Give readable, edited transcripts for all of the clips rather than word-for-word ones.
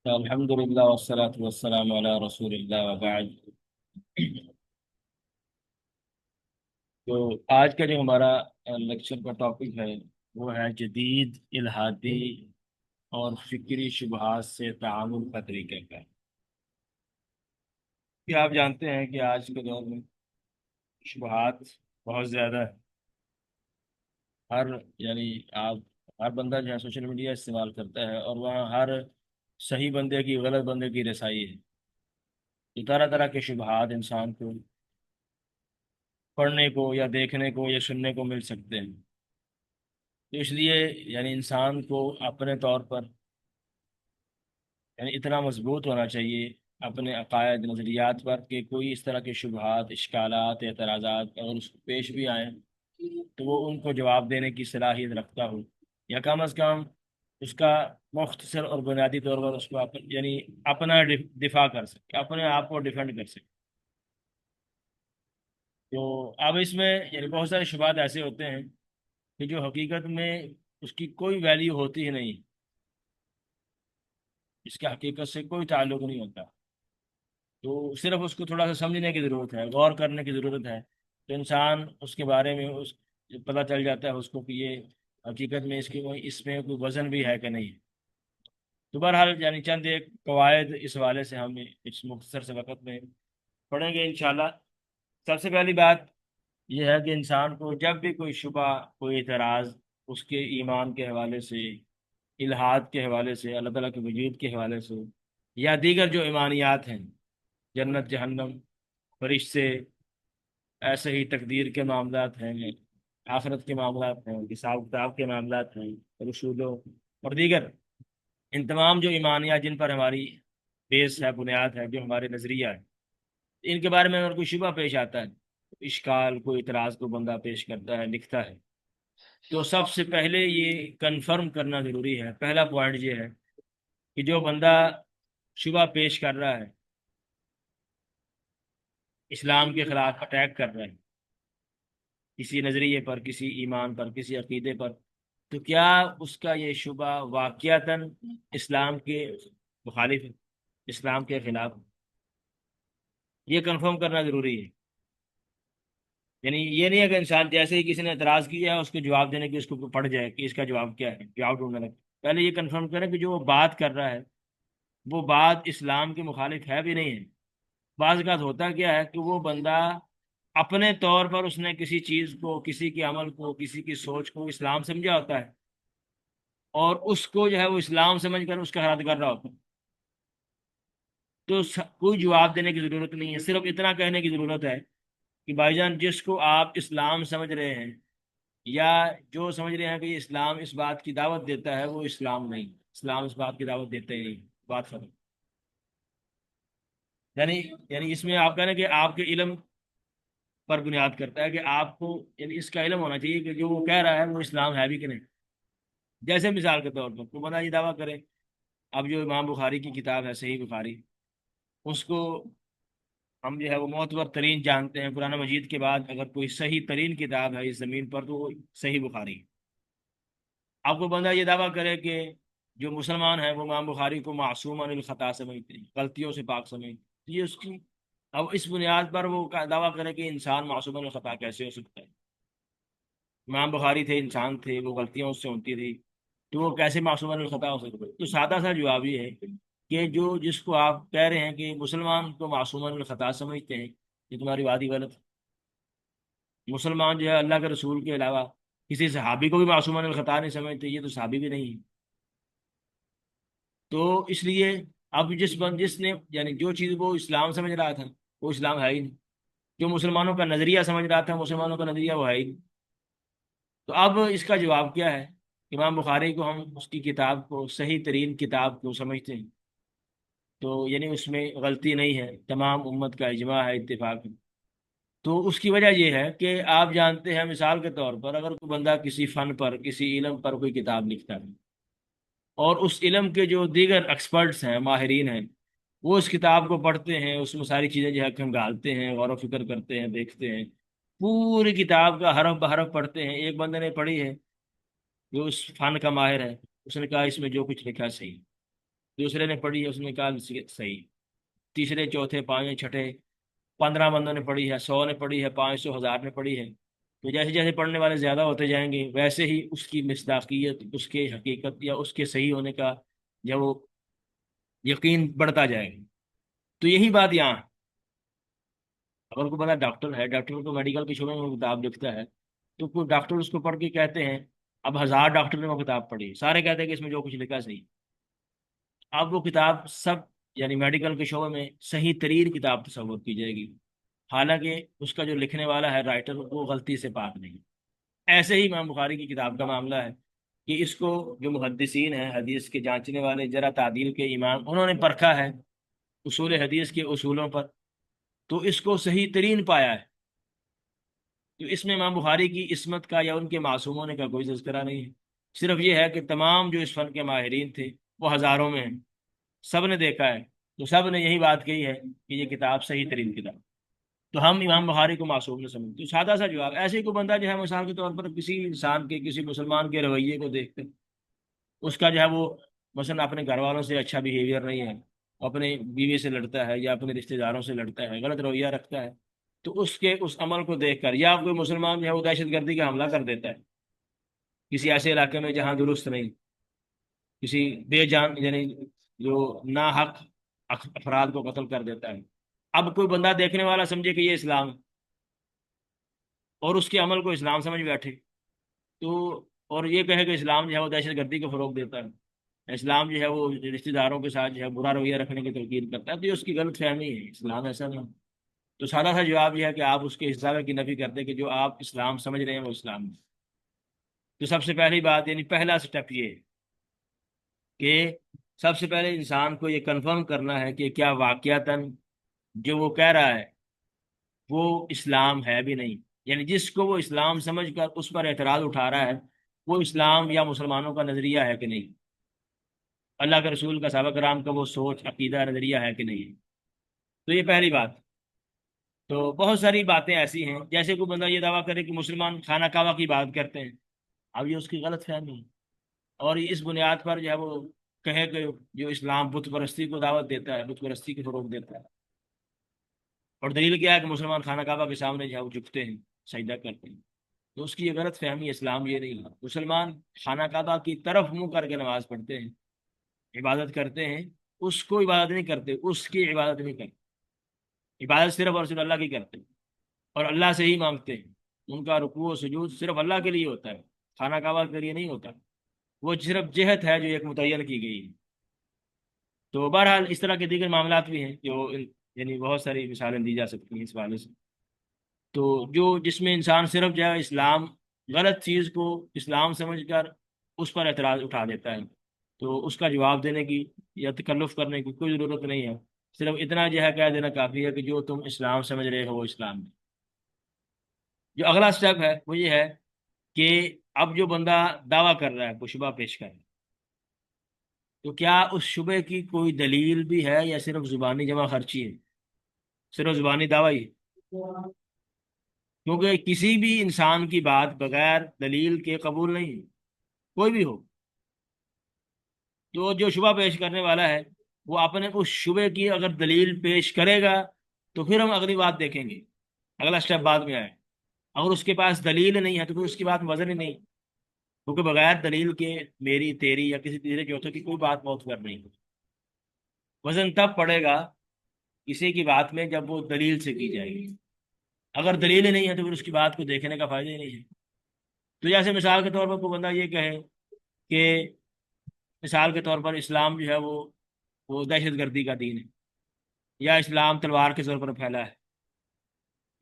الحمد للہ والصلاة والسلام علی رسول اللہ وبعد۔ تو آج کا جو ہمارا لیکچر کا ٹاپک ہے وہ ہے جدید الحادی اور فکری شبہات سے تعامل کا طریقہ کا۔ کہ آپ جانتے ہیں کہ آج کے دور میں شبہات بہت زیادہ ہے۔ ہر یعنی آپ ہر بندہ جو ہے سوشل میڈیا استعمال کرتا ہے اور وہاں ہر صحیح بندے کی غلط بندے کی رسائی ہے۔ تو طرح طرح کے شبہات انسان کو پڑھنے کو یا دیکھنے کو یا سننے کو مل سکتے ہیں۔ تو اس لیے انسان کو اپنے طور پر اتنا مضبوط ہونا چاہیے اپنے عقائد نظریات پر کہ کوئی اس طرح کے شبہات اشکالات اعتراضات اگر اس کو پیش بھی آئیں تو وہ ان کو جواب دینے کی صلاحیت رکھتا ہو، یا کم از کم اس کا مختصر اور بنیادی طور پر اس کو اپنا دفاع کر سکے، اپنے آپ کو ڈیفینڈ کر سکے۔ تو اب اس میں بہت سارے شبہات ایسے ہوتے ہیں کہ جو حقیقت میں اس کی کوئی ویلیو ہوتی ہی نہیں، اس کے حقیقت سے کوئی تعلق نہیں ہوتا۔ تو صرف اس کو تھوڑا سا سمجھنے کی ضرورت ہے، غور کرنے کی ضرورت ہے، تو انسان اس کے بارے میں پتہ چل جاتا ہے اس کو کہ یہ حقیقت میں اس میں کوئی وزن بھی ہے کہ نہیں۔ تو بہرحال چند ایک قواعد اس حوالے سے ہم اس مختصر سے وقت میں پڑھیں گے انشاءاللہ۔ سب سے پہلی بات یہ ہے کہ انسان کو جب بھی کوئی شبہ، کوئی اعتراض اس کے ایمان کے حوالے سے، الہاد کے حوالے سے، اللہ تعالیٰ کے وجود کے حوالے سے، یا دیگر جو ایمانیات ہیں، جنت جہنم، فرشتے، ایسے ہی تقدیر کے معاملات ہیں، آخرت کے معاملات ہیں، حساب کتاب کے معاملات ہیں، رسولوں اور دیگر ان تمام جو ایمانیات جن پر ہماری بیس ہے، بنیاد ہے، جو ہمارے نظریہ ہے، ان کے بارے میں اگر کوئی شبہ پیش آتا ہے، اشکال کوئی اعتراض کو بندہ پیش کرتا ہے، لکھتا ہے، تو سب سے پہلے یہ کنفرم کرنا ضروری ہے۔ پہلا پوائنٹ یہ ہے کہ جو بندہ شبہ پیش کر رہا ہے، اسلام کے خلاف اٹیک کر رہا ہے، کسی نظریے پر، کسی ایمان پر، کسی عقیدے پر، تو کیا اس کا یہ شبہ واقعتاً اسلام کے مخالف ہے، اسلام کے خلاف؟ یہ کنفرم کرنا ضروری ہے۔ یہ نہیں ہے کہ انسان جیسے ہی کسی نے اعتراض کیا ہے اس کو جواب دینے کی اس کو پڑ جائے کہ اس کا جواب کیا ہے، جواب ڈھونڈنے لگے۔ پہلے یہ کنفرم کرے کہ جو وہ بات کر رہا ہے وہ بات اسلام کے مخالف ہے بھی نہیں ہے۔ بعض اوقات ہوتا کیا ہے کہ وہ بندہ اپنے طور پر اس نے کسی چیز کو، کسی کے عمل کو، کسی کی سوچ کو اسلام سمجھا ہوتا ہے، اور اس کو جو ہے وہ اسلام سمجھ کر اس کا رد کر رہا ہوتا ہے۔ تو کوئی جواب دینے کی ضرورت نہیں ہے، صرف اتنا کہنے کی ضرورت ہے کہ بھائی جان جس کو آپ اسلام سمجھ رہے ہیں، یا جو سمجھ رہے ہیں کہ یہ اسلام اس بات کی دعوت دیتا ہے، وہ اسلام نہیں، اسلام اس بات کی دعوت دیتا ہی نہیں، بات ختم۔ یعنی اس میں آپ کہنا کہ آپ کے علم پر بنیاد کرتا ہے کہ آپ کو اس کا علم ہونا چاہیے کہ جو وہ کہہ رہا ہے وہ اسلام ہے بھی کہ نہیں۔ جیسے مثال کے طور پر تو بندہ یہ دعویٰ کرے، اب جو امام بخاری کی کتاب ہے صحیح بخاری، اس کو ہم جو ہے وہ معتبر ترین جانتے ہیں، قرآن مجید کے بعد اگر کوئی صحیح ترین کتاب ہے اس زمین پر تو وہ صحیح بخاری ہے۔ اب کو بندہ یہ دعویٰ کرے کہ جو مسلمان ہیں وہ امام بخاری کو معصوم عن الخطا سمجھتے ہیں، غلطیوں سے پاک سمجھتے ہیں، تو یہ اس کی، اب اس بنیاد پر وہ دعویٰ کرے کہ انسان معصوم عن الخطا کیسے ہو سکتا ہے؟ امام بخاری تھے، انسان تھے، وہ غلطیاں اس سے ہوتی تھی، تو وہ کیسے معصوم عن الخطا ہو سکتا ہے؟ تو سادہ سا جواب یہ ہے کہ جس کو آپ کہہ رہے ہیں کہ مسلمان کو معصوم عن الخطا سمجھتے ہیں، یہ تمہاری بات ہی غلط ہے۔ مسلمان جو ہے اللہ کے رسول کے علاوہ کسی صحابی کو بھی معصوم عن الخطا نہیں سمجھتے، یہ تو صحابی بھی نہیں ہے۔ تو اس لیے اب جس نے جو چیز وہ اسلام سمجھ رہا تھا وہ اسلام ہے ہی نہیں، جو مسلمانوں کا نظریہ سمجھ رہا تھا مسلمانوں کا نظریہ وہ ہے ہی نہیں۔ تو اب اس کا جواب کیا ہے؟ امام بخاری کو ہم اس کی کتاب کو صحیح ترین کتاب کو سمجھتے ہیں، تو اس میں غلطی نہیں ہے، تمام امت کا اجماع ہے، اتفاق ہے۔ تو اس کی وجہ یہ ہے کہ آپ جانتے ہیں، مثال کے طور پر اگر کوئی بندہ کسی فن پر، کسی علم پر کوئی کتاب لکھتا ہے، اور اس علم کے جو دیگر ایکسپرٹس ہیں، ماہرین ہیں، وہ اس کتاب کو پڑھتے ہیں، اس میں ساری چیزیں جو ہے کھنگالتے ہیں، غور و فکر کرتے ہیں، دیکھتے ہیں، پوری کتاب کا حرف بحرف پڑھتے ہیں۔ ایک بندے نے پڑھی ہے جو اس فن کا ماہر ہے، اس نے کہا اس میں جو کچھ لکھا ہے صحیح، دوسرے نے پڑھی ہے، اس نے کہا صحیح، تیسرے چوتھے پانچویں چھٹے 15 بندوں نے پڑھی ہے، 100 نے پڑھی ہے، 500 1000 نے پڑھی ہے، تو جیسے جیسے پڑھنے والے زیادہ ہوتے جائیں گے ویسے ہی اس کی مصداقیت، اس کے حقیقت یا اس کے صحیح ہونے کا یا وہ یقین بڑھتا جائے گا۔ تو یہی بات یہاں ہے۔ اگر کوئی بندہ ڈاکٹر ہے، ڈاکٹر کو میڈیکل کے شعبے میں وہ کتاب لکھتا ہے، تو کوئی ڈاکٹر اس کو پڑھ کے کہتے ہیں، اب 1000 ڈاکٹر نے وہ کتاب پڑھی، سارے کہتے ہیں کہ اس میں جو کچھ لکھا صحیح، اب وہ کتاب سب یعنی میڈیکل کے شعبے میں صحیح ترین کتاب تصور کی جائے گی، حالانکہ اس کا جو لکھنے والا ہے رائٹر وہ غلطی سے پاک نہیں۔ ایسے ہی امام بخاری کی کتاب کا معاملہ ہے کہ اس کو جو محدثین ہیں، حدیث کے جانچنے والے، جرح تعدیل کے امام، انہوں نے پرکھا ہے اصول حدیث کے اصولوں پر، تو اس کو صحیح ترین پایا ہے۔ تو اس میں امام بخاری کی عصمت کا یا ان کے معصوم ہونے کا کوئی تذکرہ نہیں ہے، صرف یہ ہے کہ تمام جو اس فن کے ماہرین تھے وہ ہزاروں میں ہیں، سب نے دیکھا ہے، تو سب نے یہی بات کہی ہے کہ یہ کتاب صحیح ترین کتاب، تو ہم امام بخاری کو معصوم نہیں سمجھتے۔ تو سادہ سا جواب، ایسے ہی کوئی بندہ جو ہے مثال کے طور پر کسی انسان کے، کسی مسلمان کے رویے کو دیکھتے، اس کا جو ہے وہ مثلا اپنے گھر والوں سے اچھا بیہیویئر نہیں ہے، اپنے بیوی سے لڑتا ہے یا اپنے رشتہ داروں سے لڑتا ہے، غلط رویہ رکھتا ہے، تو اس کے اس عمل کو دیکھ کر یا کوئی مسلمان جو ہے وہ دہشت گردی کا حملہ کر دیتا ہے کسی ایسے علاقے میں جہاں درست نہیں، کسی بے جان یعنی جو ناحق افراد کو قتل کر دیتا ہے، اب کوئی بندہ دیکھنے والا سمجھے کہ یہ اسلام ہے اور اس کے عمل کو اسلام سمجھ بیٹھے، تو اور یہ کہے کہ اسلام جو ہے وہ دہشت گردی کو فروغ دیتا ہے، اسلام جو ہے وہ رشتہ داروں کے ساتھ جو ہے برا رویہ رکھنے کی تلقین کرتا ہے، تو یہ اس کی غلط فہمی ہے، اسلام ایسا نہیں۔ تو سادہ سا جواب یہ ہے کہ آپ اس کے حصہ کی نفی کرتے کہ جو آپ اسلام سمجھ رہے ہیں وہ اسلام نہیں۔ تو سب سے پہلی بات یعنی پہلا سٹیپ یہ ہے کہ سب سے پہلے انسان کو یہ کنفرم کرنا ہے کہ کیا واقعتاً جو وہ کہہ رہا ہے وہ اسلام ہے بھی نہیں، یعنی جس کو وہ اسلام سمجھ کر اس پر اعتراض اٹھا رہا ہے وہ اسلام یا مسلمانوں کا نظریہ ہے کہ نہیں، اللہ کے رسول کا، صحابہ کرام کا وہ سوچ عقیدہ نظریہ ہے کہ نہیں۔ تو یہ پہلی بات۔ تو بہت ساری باتیں ایسی ہیں، جیسے کوئی بندہ یہ دعویٰ کرے کہ مسلمان خانہ کعبہ کی بات کرتے ہیں، اب یہ اس کی غلط فہمی ہے، اور اس بنیاد پر جو ہے وہ کہے کہ جو اسلام بت پرستی کو دعوت دیتا ہے، بت پرستی کو فروغ دیتا ہے، اور دلیل کیا ہے کہ مسلمان خانہ کعبہ کے سامنے جو ہے وہ جھکتے ہیں، سجدہ کرتے ہیں، تو اس کی یہ غلط فہمی ہے، اسلام یہ نہیں ہے۔ مسلمان خانہ کعبہ کی طرف منہ کر کے نماز پڑھتے ہیں، عبادت کرتے ہیں، اس کو عبادت نہیں کرتے، اس کی عبادت نہیں کرتے، عبادت صرف اور صرف اللہ کی کرتے ہیں اور اللہ سے ہی مانگتے ہیں، ان کا رکوع و سجود صرف اللہ کے لیے ہوتا ہے، خانہ کعبہ کے لیے نہیں ہوتا، وہ صرف جہت ہے جو ایک متعین کی گئی ہے۔ تو بہرحال اس طرح کے دیگر معاملات بھی ہیں جو یعنی بہت ساری مثالیں دی جا سکتی ہیں اس حوالے سے۔ تو جو جس میں انسان صرف جو ہے اسلام، غلط چیز کو اسلام سمجھ کر اس پر اعتراض اٹھا دیتا ہے، تو اس کا جواب دینے کی یا تکلف کرنے کی کوئی ضرورت نہیں ہے، صرف اتنا جو ہے کہہ دینا کافی ہے کہ جو تم اسلام سمجھ رہے ہو وہ اسلام ہے۔ جو اگلا سٹیپ ہے وہ یہ ہے کہ اب جو بندہ دعویٰ کر رہا ہے، کوئی شبہ پیش کر رہا ہے، تو کیا اس شبے کی کوئی دلیل بھی ہے یا صرف زبانی جمع خرچی ہے، صرف زبانی دعویٰ ہی ہے؟ کیونکہ کسی بھی انسان کی بات بغیر دلیل کے قبول نہیں ہے، کوئی بھی ہو، تو جو شبہ پیش کرنے والا ہے وہ اپنے اس شبے کی اگر دلیل پیش کرے گا تو پھر ہم اگلی بات دیکھیں گے، اگلا سٹیپ بعد میں آئے، اگر اس کے پاس دلیل نہیں ہے تو پھر اس کی بات میں وزن ہی نہیں، کیونکہ بغیر دلیل کے میری تیری یا کسی تیسرے چوتھے کی کوئی بات معتبر نہیں، وزن تب پڑے گا کسی کی بات میں جب وہ دلیل سے کی جائے گی، اگر دلیل ہی نہیں ہے تو پھر اس کی بات کو دیکھنے کا فائدہ ہی نہیں ہے۔ تو جیسے مثال کے طور پر کوئی بندہ یہ کہے کہ مثال کے طور پر اسلام جو ہے وہ دہشت گردی کا دین ہے، یا اسلام تلوار کے زور پر پھیلا ہے،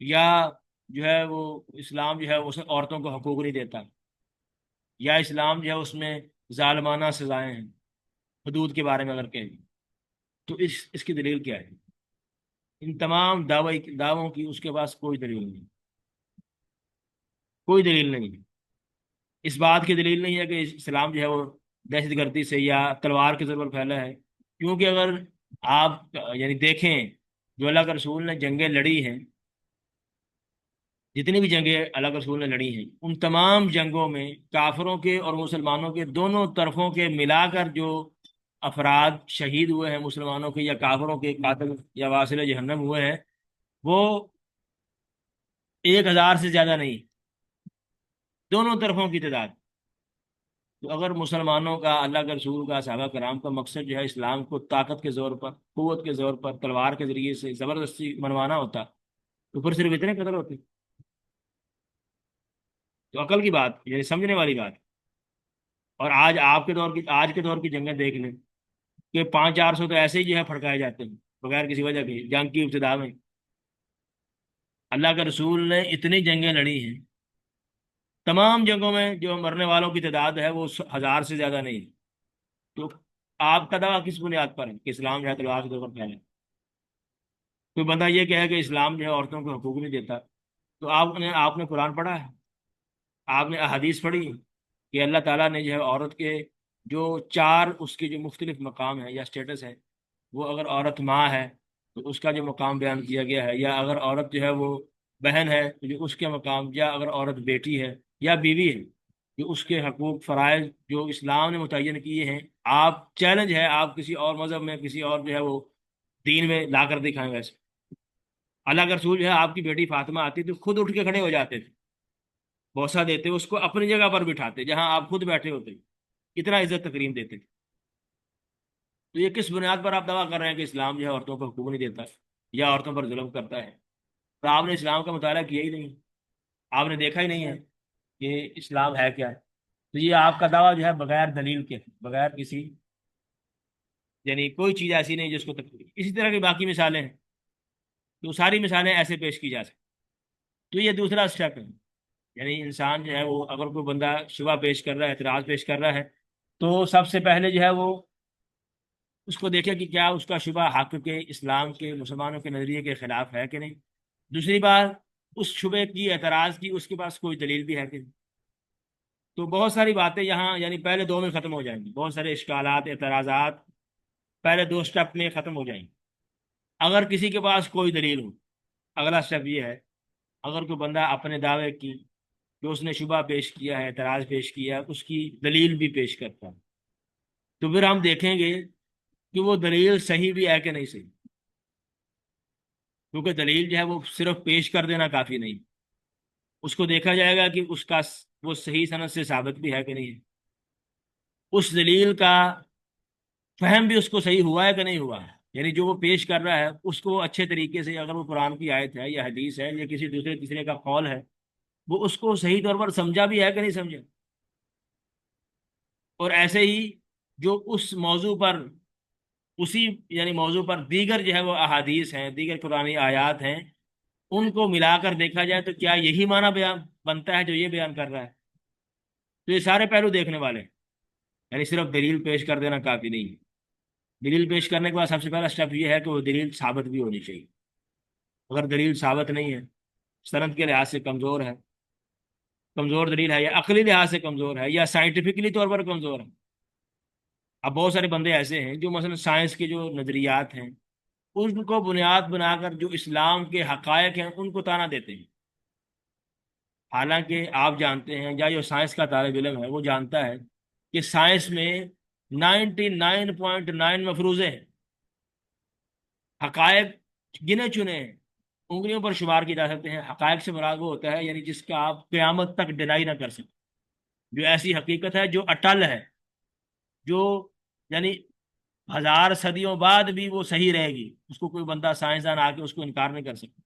یا جو ہے وہ اسلام جو ہے اس میں عورتوں کو حقوق نہیں دیتا، یا اسلام جو ہے اس میں ظالمانہ سزائیں ہیں، حدود کے بارے میں اگر کہیں تو اس کی دلیل کیا ہے؟ ان تمام دعووں کی اس کے پاس کوئی دلیل نہیں، کوئی دلیل نہیں ہے، اس بات کی دلیل نہیں ہے کہ اسلام جو ہے وہ دہشت گردی سے یا تلوار کے زور پر پھیلا ہے، کیونکہ اگر آپ یعنی دیکھیں جو اللہ کے رسول نے جنگیں لڑی ہیں، جتنی بھی جنگیں اللہ کے رسول نے لڑی ہیں، ان تمام جنگوں میں کافروں کے اور مسلمانوں کے دونوں طرفوں کے ملا کر جو افراد شہید ہوئے ہیں مسلمانوں کے یا کافروں کے قاتل یا واصل جہنم ہوئے ہیں، وہ 1,000 سے زیادہ نہیں، دونوں طرفوں کی تعداد۔ تو اگر مسلمانوں کا، اللہ کے رسول کا، صحابہ کرام کا مقصد جو ہے اسلام کو طاقت کے زور پر، قوت کے زور پر، تلوار کے ذریعے سے زبردستی منوانا ہوتا، تو پھر صرف اتنے قتل ہوتے؟ تو عقل کی بات، یعنی سمجھنے والی بات۔ اور آج آپ کے دور کی، آج کے دور کی جنگیں دیکھ لیں کہ 500-400 تو ایسے ہی جو ہے پھڑکائے جاتے ہیں بغیر کسی وجہ کے جنگ کی ابتدا میں۔ اللہ کے رسول نے اتنی جنگیں لڑی ہیں، تمام جنگوں میں جو مرنے والوں کی تعداد ہے وہ 1,000 سے زیادہ نہیں ہے۔ تو آپ کا دعویٰ کس بنیاد پر ہے کہ اسلام جو ہے تلوار کے طور پر پھیلے؟ کوئی بندہ یہ کہے کہ اسلام جو ہے عورتوں کو حقوق نہیں دیتا، تو آپ نے قرآن پڑھا ہے؟ آپ نے احادیث پڑھی کہ اللہ تعالیٰ نے جو ہے عورت کے جو چار اس کے جو مختلف مقام ہیں یا اسٹیٹس ہے، وہ اگر عورت ماں ہے تو اس کا جو مقام بیان کیا گیا ہے، یا اگر عورت جو ہے وہ بہن ہے تو جو اس کے مقام، یا اگر عورت بیٹی ہے یا بیوی ہے، جو اس کے حقوق فرائض جو اسلام نے متعین کیے ہیں، آپ چیلنج ہے آپ کسی اور مذہب میں، کسی اور جو ہے وہ دین میں لا کر دکھائیں ویسے۔ اللہ کا رسول جو ہے آپ کی بیٹی فاطمہ آتی تو خود اٹھ کے کھڑے ہو جاتے تھے، بوسہ دیتے، اس کو اپنی جگہ پر بٹھاتے جہاں آپ خود بیٹھے ہوتے، اتنا عزت تکریم دیتے تھے۔ تو یہ کس بنیاد پر آپ دعویٰ کر رہے ہیں کہ اسلام جو ہے عورتوں کو حقوق نہیں دیتا یا عورتوں پر ظلم کرتا ہے؟ تو آپ نے اسلام کا مطالعہ کیا ہی نہیں، آپ نے دیکھا ہی نہیں ہے کہ اسلام ہے کیا ہے۔ تو یہ آپ کا دعویٰ جو ہے بغیر دلیل کے، بغیر کسی، یعنی کوئی چیز ایسی نہیں جس کو تکلیف، اسی طرح کی باقی مثالیں ہیں، تو ساری مثالیں ایسے پیش کی جا سکتی۔ تو یہ دوسرا اسٹیپ ہے، یعنی انسان جو ہے وہ اگر کوئی بندہ شبہ پیش کر رہا ہے، اعتراض پیش کر رہا ہے، تو سب سے پہلے جو ہے وہ اس کو دیکھے کہ کیا اس کا شبہ حق کے، اسلام کے، مسلمانوں کے نظریے کے خلاف ہے کہ نہیں۔ دوسری بات، اس شبے کی، اعتراض کی، اس کے پاس کوئی دلیل بھی ہے کہ نہیں۔ تو بہت ساری باتیں یہاں یعنی پہلے دو میں ختم ہو جائیں گی، بہت سارے اشکالات، اعتراضات پہلے دو سٹیپ میں ختم ہو جائیں گے اگر کسی کے پاس کوئی دلیل ہو۔ اگلا سٹیپ یہ ہے، اگر کوئی بندہ اپنے دعوے کی، جو اس نے شبہ پیش کیا ہے، اعتراض پیش کیا ہے، اس کی دلیل بھی پیش کرتا ہے، تو پھر ہم دیکھیں گے کہ وہ دلیل صحیح بھی ہے کہ نہیں صحیح، کیونکہ دلیل جو ہے وہ صرف پیش کر دینا کافی نہیں، اس کو دیکھا جائے گا کہ اس کا وہ صحیح سند سے ثابت بھی ہے کہ نہیں ہے، اس دلیل کا فہم بھی اس کو صحیح ہوا ہے کہ نہیں ہوا ہے، یعنی جو وہ پیش کر رہا ہے اس کو وہ اچھے طریقے سے، اگر وہ قرآن کی آیت ہے یا حدیث ہے یا کسی دوسرے تیسرے کا قول ہے، وہ اس کو صحیح طور پر سمجھا بھی ہے کہ نہیں سمجھا۔ اور ایسے ہی جو اس موضوع پر، اسی یعنی موضوع پر دیگر جو ہے وہ احادیث ہیں، دیگر قرآنی آیات ہیں، ان کو ملا کر دیکھا جائے تو کیا یہی معنی بیان بنتا ہے جو یہ بیان کر رہا ہے۔ تو یہ سارے پہلو دیکھنے والے ہیں، یعنی صرف دلیل پیش کر دینا کافی نہیں ہے۔ دلیل پیش کرنے کے بعد سب سے پہلا اسٹیپ یہ ہے کہ وہ دلیل ثابت بھی ہونی چاہیے۔ اگر دلیل ثابت نہیں ہے، سند کے لحاظ سے کمزور ہے، کمزور دلیل ہے، یا عقلی لحاظ سے کمزور ہے، یا سائنٹیفکلی طور پر کمزور ہے۔ اب بہت سارے بندے ایسے ہیں جو مثلا سائنس کے جو نظریات ہیں ان کو بنیاد بنا کر جو اسلام کے حقائق ہیں ان کو تانا دیتے ہیں، حالانکہ آپ جانتے ہیں یا جو سائنس کا طالب علم ہے وہ جانتا ہے کہ سائنس میں 99.9 مفروضے ہیں، حقائق گنے چنے ہیں، انگلیوں پر شمار کیے جا سکتے ہیں۔ حقائق سے مراد وہ ہوتا ہے یعنی جس کا آپ قیامت تک ڈینائی نہ کر سکتے، جو ایسی حقیقت ہے جو اٹل ہے، جو یعنی 1,000 صدیوں بعد بھی وہ صحیح رہے گی، اس کو کوئی بندہ سائنسدان آ کے اس کو انکار نہیں کر سکتا۔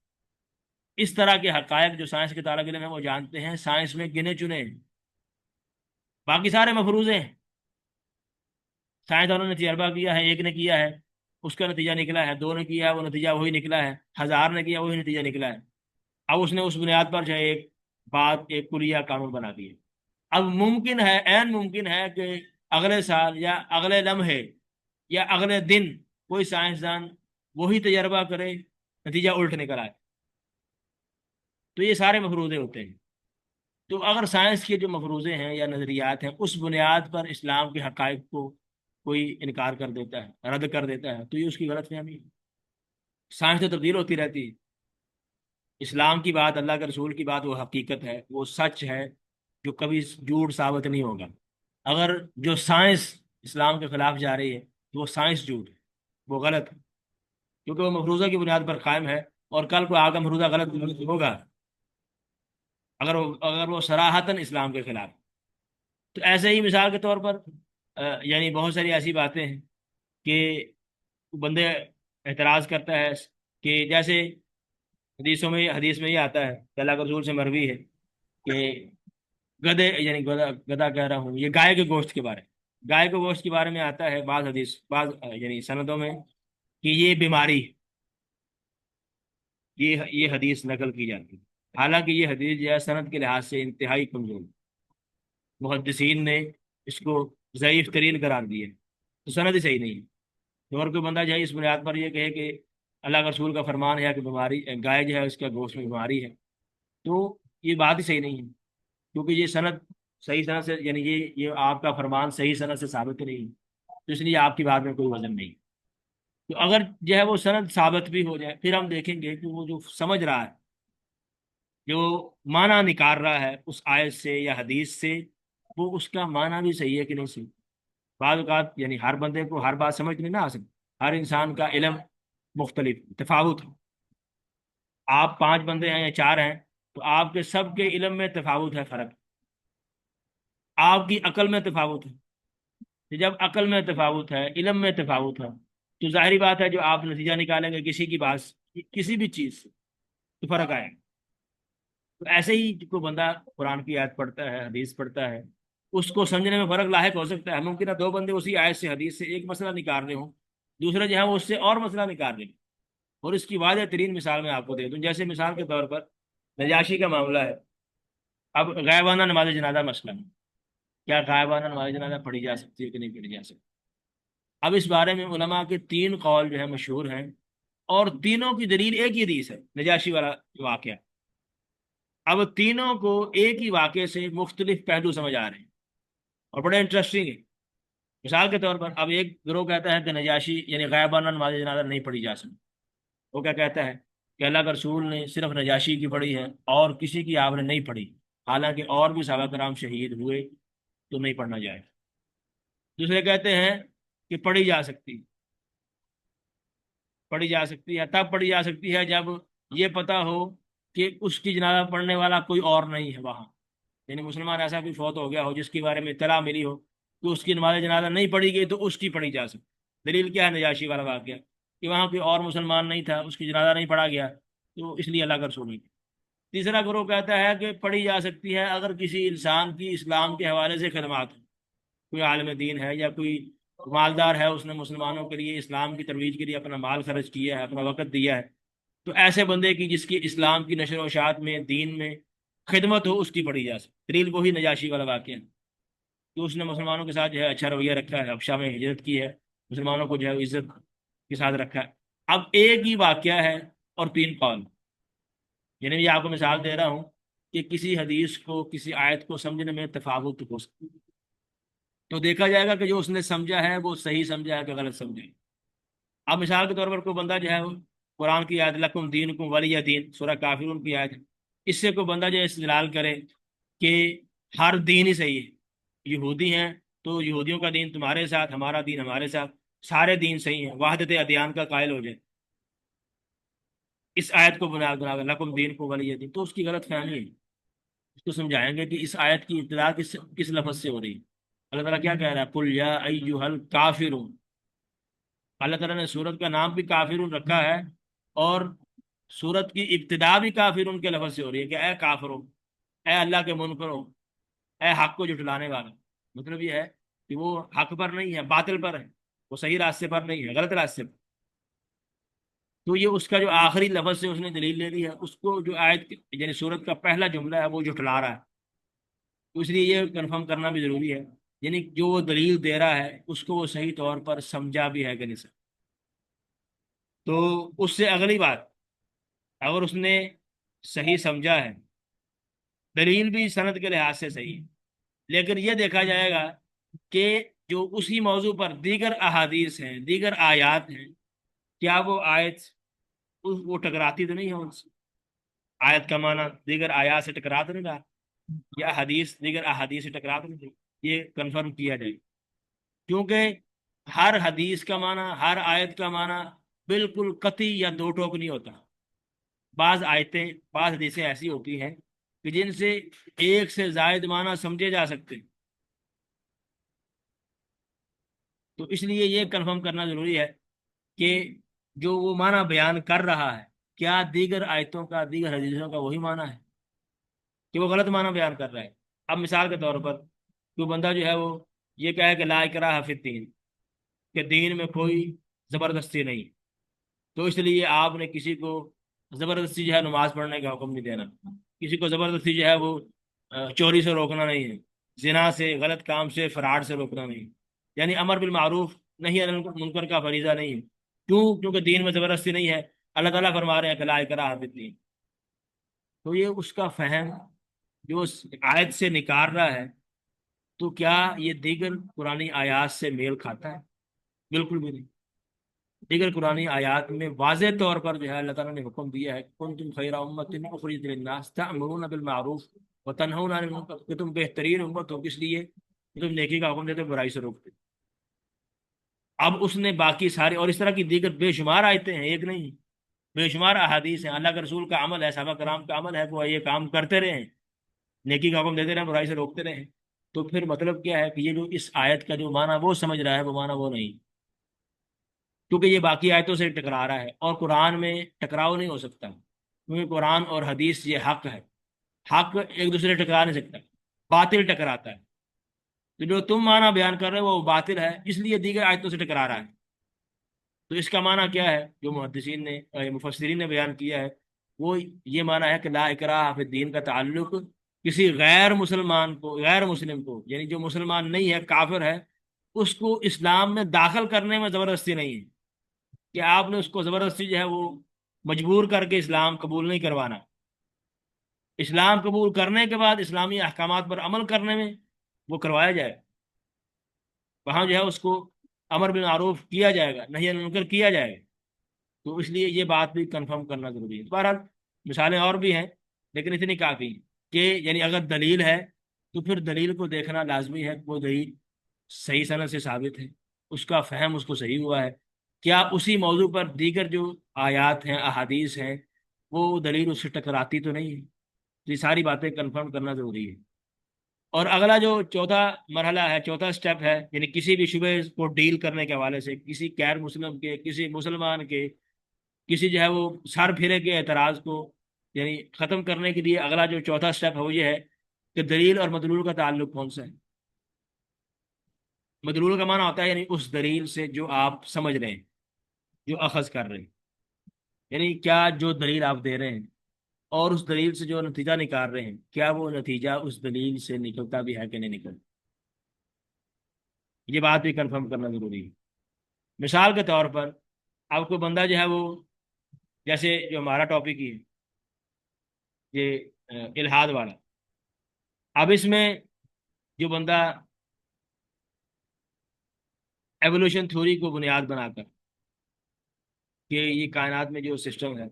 اس طرح کے حقائق جو سائنس کے طالب علم ہیں وہ جانتے ہیں، سائنس میں گنے چنے ہیں، باقی سارے مفروضے ہیں۔ سائنسدانوں نے تجربہ کیا ہے، ایک نے کیا ہے اس کا نتیجہ نکلا ہے، دو نے کیا ہے وہ نتیجہ وہی نکلا ہے، 1,000 نے کیا وہی نتیجہ نکلا ہے۔ اب اس نے اس بنیاد پر جو ہے ایک بات، ایک کلیہ قانون بنا دی ہے۔ اب ممکن ہے، عین ممکن ہے کہ اگلے سال یا اگلے لمحے یا اگلے دن کوئی سائنسدان وہی تجربہ کرے، نتیجہ الٹ نکل آئے۔ تو یہ سارے مفروضے ہوتے ہیں۔ تو اگر سائنس کے جو مفروضے ہیں یا نظریات ہیں اس بنیاد پر اسلام کے حقائق کو کوئی انکار کر دیتا ہے، رد کر دیتا ہے، تو یہ اس کی غلط فہمی ہے۔ سائنس تو تبدیل ہوتی رہتی ہے، اسلام کی بات، اللہ کے رسول کی بات وہ حقیقت ہے، وہ سچ ہے جو کبھی جھوٹ ثابت نہیں ہوگا۔ اگر جو سائنس اسلام کے خلاف جا رہی ہے تو وہ سائنس جھوٹ ہے، وہ غلط ہے، کیونکہ وہ مفروضہ کی بنیاد پر قائم ہے، اور کل کو آگے مفروضہ غلط ہوگا اگر وہ صراحتاً اسلام کے خلاف ہے۔ تو ایسے ہی مثال کے طور پر یعنی بہت ساری ایسی باتیں ہیں کہ بندے اعتراض کرتا ہے کہ جیسے حدیث میں یہ آتا ہے کہ اللہ کے رسول سے مروی ہے کہ گدے یعنی گدا گدا کہہ رہا ہوں، یہ گائے کے گوشت کے بارے، گائے کے گوشت کے بارے میں آتا ہے بعض حدیث، بعض یعنی سندوں میں کہ یہ بیماری، یہ حدیث نقل کی جاتی ہے، حالانکہ یہ حدیث جو ہے سند کے لحاظ سے انتہائی کمزور ہے، محدثین نے اس کو ضعیف ترین قرار دیا ہے، تو سند ہی صحیح نہیں ہے۔ تو اور کوئی بندہ جو ہے اس بنیاد پر یہ کہے کہ اللہ کے رسول کا فرمان ہے کہ بیماری گائے جو ہے اس کا گوشت میں بیماری ہے، تو یہ بات ہی صحیح نہیں ہے، کیونکہ یہ سند صحیح سند سے یعنی یہ آپ کا فرمان صحیح سند سے ثابت نہیں ہے، تو اس لیے آپ کی بات میں کوئی وزن نہیں۔ تو اگر جو ہے وہ سند ثابت بھی ہو جائے، پھر ہم دیکھیں گے کہ وہ جو سمجھ رہا ہے، جو معنی نکال رہا ہے اس آیت سے یا حدیث سے، وہ اس کا معنی بھی صحیح ہے کہ نہیں صحیح۔ بعض اوقات یعنی ہر بندے کو ہر بات سمجھ نہیں نہ آ سکتی، ہر انسان کا علم مختلف تفاوت ہے، آپ 5 بندے ہیں یا 4 ہیں، تو آپ کے سب کے علم میں تفاوت ہے، فرق، آپ کی عقل میں تفاوت ہے، تو جب عقل میں تفاوت ہے، علم میں تفاوت ہے، تو ظاہری بات ہے جو آپ نتیجہ نکالیں گے کسی کی بات، کسی بھی چیز سے، تو فرق آئے گا۔ تو ایسے ہی کوئی بندہ قرآن کی آیت پڑھتا ہے، حدیث پڑھتا ہے، اس کو سمجھنے میں فرق لاحق ہو سکتا ہے، ممکن ہے 2 بندے اسی آیت سے حدیث سے ایک مسئلہ نکال رہے ہوں، دوسرے جو ہے وہ اس سے اور مسئلہ نکال رہے ہیں، اور اس کی واضح ترین مثال میں آپ کو دے دوں، جیسے مثال کے طور پر نجاشی کا معاملہ ہے۔ اب غائبانہ نماز جنازہ مسئلہ ہے، کیا غائبانہ نماز جنازہ پڑھی جا سکتی ہے کہ نہیں پڑھی جا سکتی؟ اب اس بارے میں علماء کے 3 قول جو ہے مشہور ہیں، اور تینوں کی دلیل ایک ہی حدیث ہے، نجاشی والا واقعہ۔ اب تینوں کو ایک ہی واقعے سے مختلف پہلو سمجھ آ رہے ہیں، اور بڑے انٹرسٹنگ ہے۔ مثال کے طور پر اب ایک گروہ کہتا ہے کہ نجاشی یعنی غائبانہ نماز جنازہ نہیں پڑھی جا سکتی، وہ کیا کہتا ہے کہ اللہ کے رسول نے صرف نجاشی کی پڑھی ہے اور کسی کی آپ نے نہیں پڑھی، حالانکہ اور بھی صحابہ کرام شہید ہوئے، تو نہیں پڑھنا جائے۔ دوسرے کہتے ہیں کہ پڑھی جا سکتی ہے، تب پڑھی جا سکتی ہے جب یہ پتا ہو کہ اس کی جنازہ پڑھنے والا کوئی اور نہیں ہے وہاں، یعنی مسلمان ایسا کوئی فوت ہو گیا ہو جس کے بارے میں اطلاع ملی ہو کہ اس کی نماز جنازہ نہیں پڑھی گئی، تو اس کی پڑھی جا سکتی۔ دلیل کیا ہے؟ نجاشی والا واقعہ کہ وہاں کوئی اور مسلمان نہیں تھا، اس کی جنازہ نہیں پڑھا گیا، تو اس لیے اللہ کا رسول نہیں۔ تیسرا گروہ کہتا ہے کہ پڑھی جا سکتی ہے اگر کسی انسان کی اسلام کے حوالے سے خدمات ہوں، کوئی عالم دین ہے یا کوئی مالدار ہے، اس نے مسلمانوں کے لیے اسلام کی ترویج کے لیے اپنا مال خرچ کیا ہے، اپنا وقت دیا ہے، تو ایسے بندے کی جس کی اسلام کی نشر و اشاعت میں، دین میں خدمت ہو، اس کی پڑھی جا سکتی۔ دلیل وہی نجاشی والا واقعہ ہے کہ اس نے مسلمانوں کے ساتھ جو ہے اچھا رویہ رکھا ہے، حبشہ میں ہجرت کی ہے، مسلمانوں کو جو ہے عزت کے ساتھ رکھا ہے۔ اب ایک ہی واقعہ ہے اور 3 قول، یعنی میں آپ کو مثال دے رہا ہوں کہ کسی حدیث کو، کسی آیت کو سمجھنے میں تفاوت ہو سکتی، تو دیکھا جائے گا کہ جو اس نے سمجھا ہے وہ صحیح سمجھا ہے کہ غلط سمجھا ہے۔ اب مثال کے طور پر کوئی بندہ جو ہے وہ قرآن کی آیت لکم دینکم ولی دین، سورہ کافرون کی آیت ہے، اس سے کوئی بندہ جو ہے استدلال کرے کہ ہر دین ہی صحیح ہے، یہودی ہیں تو یہودیوں کا دین تمہارے ساتھ، ہمارا دین ہمارے ساتھ، سارے دین صحیح ہیں، وحدت ادیان کا قائل ہو جائے، اس آیت کو بنا بنا کر لکم دین کو ولی دین، تو اس کی غلط فہمی ہے۔ اس کو سمجھائیں گے کہ اس آیت کی ابتدا کس لفظ سے ہو رہی ہے۔ اللہ تعالیٰ کیا کہہ رہا ہے؟ قل یا ایھا الکافرون، اللہ تعالیٰ نے سورت کا نام بھی کافرون رکھا ہے، اور سورت کی ابتدا بھی کافرون کے لفظ سے ہو رہی ہے کہ اے کافرون، اے اللہ کے منکروں، اے حق کو جھٹلانے والا، مطلب یہ ہے کہ وہ حق پر نہیں ہے، باطل پر ہے، وہ صحیح راستے پر نہیں ہے، غلط راستے پر۔ تو یہ اس کا جو آخری لفظ سے اس نے دلیل لے لی ہے، اس کو جو آیت یعنی سورت کا پہلا جملہ ہے وہ جھٹلا رہا ہے، تو اس لیے یہ کنفرم کرنا بھی ضروری ہے، یعنی جو وہ دلیل دے رہا ہے اس کو وہ صحیح طور پر سمجھا بھی ہے کہ نہیں سمجھا۔ تو اس سے اگلی بات، اگر اس نے صحیح سمجھا ہے، دلیل بھی سند کے لحاظ سے صحیح ہے، لیکن یہ دیکھا جائے گا کہ جو اسی موضوع پر دیگر احادیث ہیں، دیگر آیات ہیں، کیا وہ آیت وہ ٹکراتی تو نہیں ہے ان سے؟ آیت کا معنی دیگر آیات سے ٹکرا تو نہیں رہا، یا حدیث دیگر احادیث سے ٹکرا تو نہیں رہی؟ یہ کنفرم کیا جائے، کیونکہ ہر حدیث کا معنی، ہر آیت کا معنی بالکل قطعی یا دو ٹوک نہیں ہوتا۔ بعض آیتیں، بعض حدیثیں ایسی ہوتی ہیں کہ جن سے ایک سے زائد معنی سمجھے جا سکتے ہیں۔ تو اس لیے یہ کنفرم کرنا ضروری ہے کہ جو وہ معنی بیان کر رہا ہے، کیا دیگر آیتوں کا، دیگر حدیثوں کا وہی معنی ہے، کہ وہ غلط معنی بیان کر رہا ہے۔ اب مثال کے طور پر کوئی بندہ جو ہے وہ یہ کہے کہ لا اکراہ فی الدین، کہ دین میں کوئی زبردستی نہیں، تو اس لیے آپ نے کسی کو زبردستی جو ہے نماز پڑھنے کا حکم نہیں دینا، کسی کو زبردستی جو ہے وہ چوری سے روکنا نہیں ہے، زنا سے، غلط کام سے، فراڈ سے روکنا نہیں، یعنی امر بالمعروف نہیں منکر کا فریضہ نہیں ہے۔ کیوں؟ کیونکہ دین میں زبردستی نہیں ہے۔ اللہ تعالیٰ فرما رہے ہیں کہ لا اکراہ فی الدین، تو یہ اس کا فہم جو اس آیت سے نکال رہا ہے، تو کیا یہ دیگر قرآنی آیات سے میل کھاتا ہے؟ بالکل بھی نہیں۔ دیگر قرآنی آیات میں واضح طور پر جو ہے اللہ تعالیٰ نے حکم دیا ہے، کنتم خیر امت اخرجت للناس تأمرون بالمعروف وتنہون عن المنکر، کہ تم بہترین امت ہو، کس لیے؟ کہ تم نیکی کا حکم دیتے ہو، برائی سے روکتے ہو۔ اب اس نے باقی سارے اور اس طرح کی دیگر بے شمار آیتیں ہیں، ایک نہیں، بے شمار احادیث ہیں، اللہ کے رسول کا عمل ہے، صحابہ کرام کا عمل ہے کہ وہ یہ کام کرتے رہے، نیکی کا حکم دیتے رہے، برائی سے روکتے رہے۔ تو پھر مطلب کیا ہے کہ یہ جو اس آیت کا جو معنی وہ سمجھ رہا ہے، وہ معنی وہ نہیں، کیونکہ یہ باقی آیتوں سے ٹکرا رہا ہے، اور قرآن میں ٹکراؤ نہیں ہو سکتا، کیونکہ قرآن اور حدیث یہ حق ہے، حق ایک دوسرے سے ٹکرا نہیں سکتا، باطل ٹکراتا ہے۔ تو جو تم معنی بیان کر رہے ہو وہ باطل ہے، اس لیے دیگر آیتوں سے ٹکرا رہا ہے۔ تو اس کا معنی کیا ہے جو محدثین نے، مفسرین نے بیان کیا ہے، وہ یہ معنی ہے کہ لا اکراہ فی الدین کا تعلق کسی غیر مسلمان کو، غیر مسلم کو، یعنی جو مسلمان نہیں ہے، کافر ہے، اس کو اسلام میں داخل کرنے میں زبردستی نہیں ہے، کہ آپ نے اس کو زبردستی جو ہے وہ مجبور کر کے اسلام قبول نہیں کروانا۔ اسلام قبول کرنے کے بعد اسلامی احکامات پر عمل کرنے میں وہ کروایا جائے، وہاں جو ہے اس کو امر بالمعروف کیا جائے گا، نہی عن المنکر کیا جائے گا۔ تو اس لیے یہ بات بھی کنفرم کرنا ضروری ہے۔ بہرحال مثالیں اور بھی ہیں، لیکن اتنی کافی ہیں کہ یعنی اگر دلیل ہے تو پھر دلیل کو دیکھنا لازمی ہے کہ وہ دلیل صحیح سند سے ثابت ہے، اس کا فہم اس کو صحیح ہوا ہے، کیا اسی موضوع پر دیگر جو آیات ہیں، احادیث ہیں، وہ دلیل اس سے ٹکراتی تو نہیں ہے۔ تو یہ ساری باتیں کنفرم کرنا ضروری ہے۔ اور اگلا جو چوتھا مرحلہ ہے، چوتھا اسٹیپ ہے، یعنی کسی بھی شبہ کو ڈیل کرنے کے حوالے سے، کسی غیر مسلم کے، کسی مسلمان کے، کسی جو ہے وہ سر پھیرے کے اعتراض کو یعنی ختم کرنے کے لیے اگلا جو چوتھا اسٹیپ ہے وہ یہ ہے کہ دلیل اور مدلول کا تعلق کون سا ہے۔ مدلول کا معنی ہوتا ہے یعنی اس دلیل سے جو آپ سمجھ رہے ہیں، جو اخذ کر رہے ہیں، یعنی کیا جو دلیل آپ دے رہے ہیں اور اس دلیل سے جو نتیجہ نکال رہے ہیں، کیا وہ نتیجہ اس دلیل سے نکلتا بھی ہے کہ نہیں نکلتا، یہ بات بھی کنفرم کرنا ضروری ہے۔ مثال کے طور پر اب کوئی بندہ جو ہے وہ، جیسے جو ہمارا ٹاپک ہی ہے یہ الحاد والا، اب اس میں جو بندہ ایوولوشن تھیوری کو بنیاد بنا کر کہ یہ کائنات میں جو سسٹم ہے،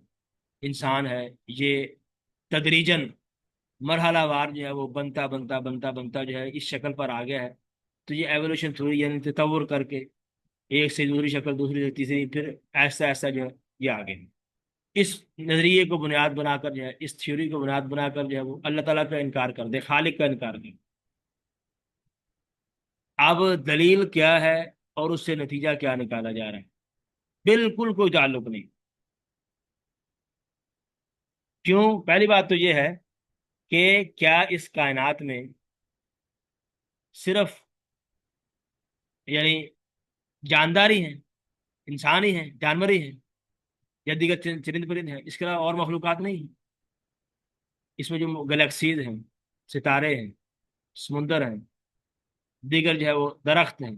انسان ہے، یہ تدریجن مرحلہ وار جو ہے وہ بنتا بنتا بنتا بنتا جو ہے اس شکل پر آ گیا ہے، تو یہ ایوولوشن تھیوری یعنی تطور کر کے ایک سے دوسری شکل، دوسری سے تیسری، پھر ایسا ایسا جو ہے یہ آگے ہے۔ اس نظریے کو بنیاد بنا کر جو ہے، اس تھیوری کو بنیاد بنا کر جو ہے وہ اللہ تعالیٰ کا انکار کر دے، خالق کا انکار دے۔ اب دلیل کیا ہے اور اس سے نتیجہ کیا نکالا جا رہا ہے، بالکل کوئی تعلق نہیں۔ کیوں؟ پہلی بات تو یہ ہے کہ کیا اس کائنات میں صرف یعنی جاندار ہی ہیں، انسان ہی ہیں، جانور ہی ہیں، یا دیگر چرند پرند ہیں، اس کے علاوہ اور مخلوقات نہیں ہیں؟ اس میں جو گلیکسیز ہیں، ستارے ہیں، سمندر ہیں، دیگر جو ہے وہ درخت ہیں،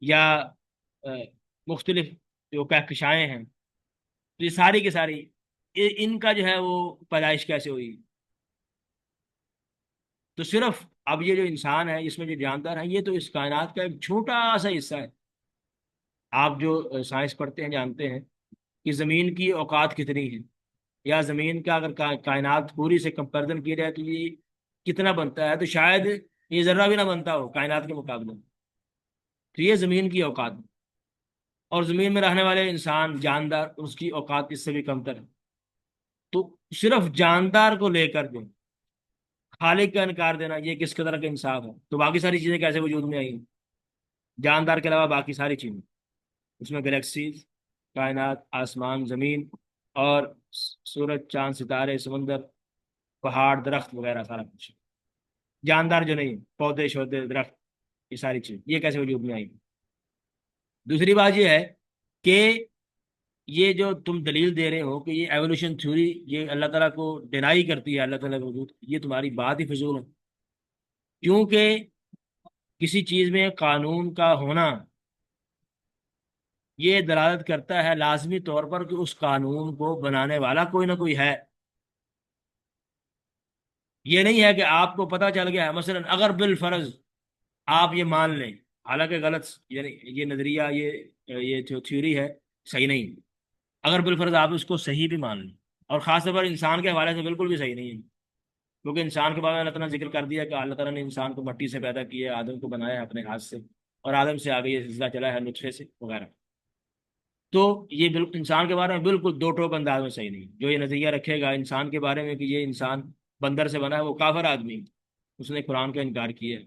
یا مختلف جو کہکشائیں ہیں، تو یہ ساری کی ساری ان کا جو ہے وہ پیدائش کیسے ہوئی؟ تو صرف اب یہ جو انسان ہے، اس میں جو جاندار ہیں، یہ تو اس کائنات کا ایک چھوٹا سا حصہ ہے۔ آپ جو سائنس پڑھتے ہیں جانتے ہیں کہ زمین کی اوقات کتنی ہیں، یا زمین کا اگر کائنات پوری سے کمپیریزن کیا جائے تو یہ کتنا بنتا ہے، تو شاید یہ ذرہ بھی نہ بنتا ہو کائنات کے مقابلے میں۔ تو یہ زمین کی اوقات ہے۔ اور زمین میں رہنے والے انسان جاندار اس کی اوقات اس سے بھی کمتر ہے. تو صرف جاندار کو لے کر کے خالق کا انکار دینا یہ کس قدر کا انصاف ہے؟ تو باقی ساری چیزیں کیسے وجود میں آئی ہیں؟ جاندار کے علاوہ باقی ساری چیزیں، اس میں گلیکسیز، کائنات، آسمان، زمین، اور سورج، چاند، ستارے، سمندر، پہاڑ، درخت وغیرہ سارا کچھ. جاندار جو نہیں، پودے شودے درخت، یہ ساری چیز یہ کیسے وجود میں آئی؟ دوسری بات یہ ہے کہ یہ جو تم دلیل دے رہے ہو کہ یہ ایوولوشن تھیوری یہ اللہ تعالیٰ کو ڈینائی کرتی ہے اللہ تعالیٰ کا وجود، یہ تمہاری بات ہی فضول ہے. کیونکہ کسی چیز میں قانون کا ہونا یہ دلالت کرتا ہے لازمی طور پر کہ اس قانون کو بنانے والا کوئی نہ کوئی ہے. یہ نہیں ہے کہ آپ کو پتہ چل گیا ہے مثلا اگر بالفرض آپ یہ مان لیں، حالانکہ غلط، یعنی یہ نظریہ یہ جو تھیوری ہے صحیح نہیں. اگر بالفرض آپ اس کو صحیح بھی مان لیں، اور خاص طور پر انسان کے حوالے سے بالکل بھی صحیح نہیں ہے، کیونکہ انسان کے بارے میں اللہ تعالیٰ نے ذکر کر دیا کہ اللہ تعالیٰ نے انسان کو مٹی سے پیدا کیا ہے، آدم کو بنایا ہے اپنے ہاتھ سے، اور آدم سے آگے یہ سلسلہ چلا ہے نطفے سے وغیرہ. تو یہ بالکل انسان کے بارے میں بالکل دو ٹوک انداز میں صحیح نہیں. جو یہ نظریہ رکھے گا انسان کے بارے میں کہ یہ انسان بندر سے بنا ہے، وہ کافر آدمی، اس نے قرآن کا انکار کیا ہے.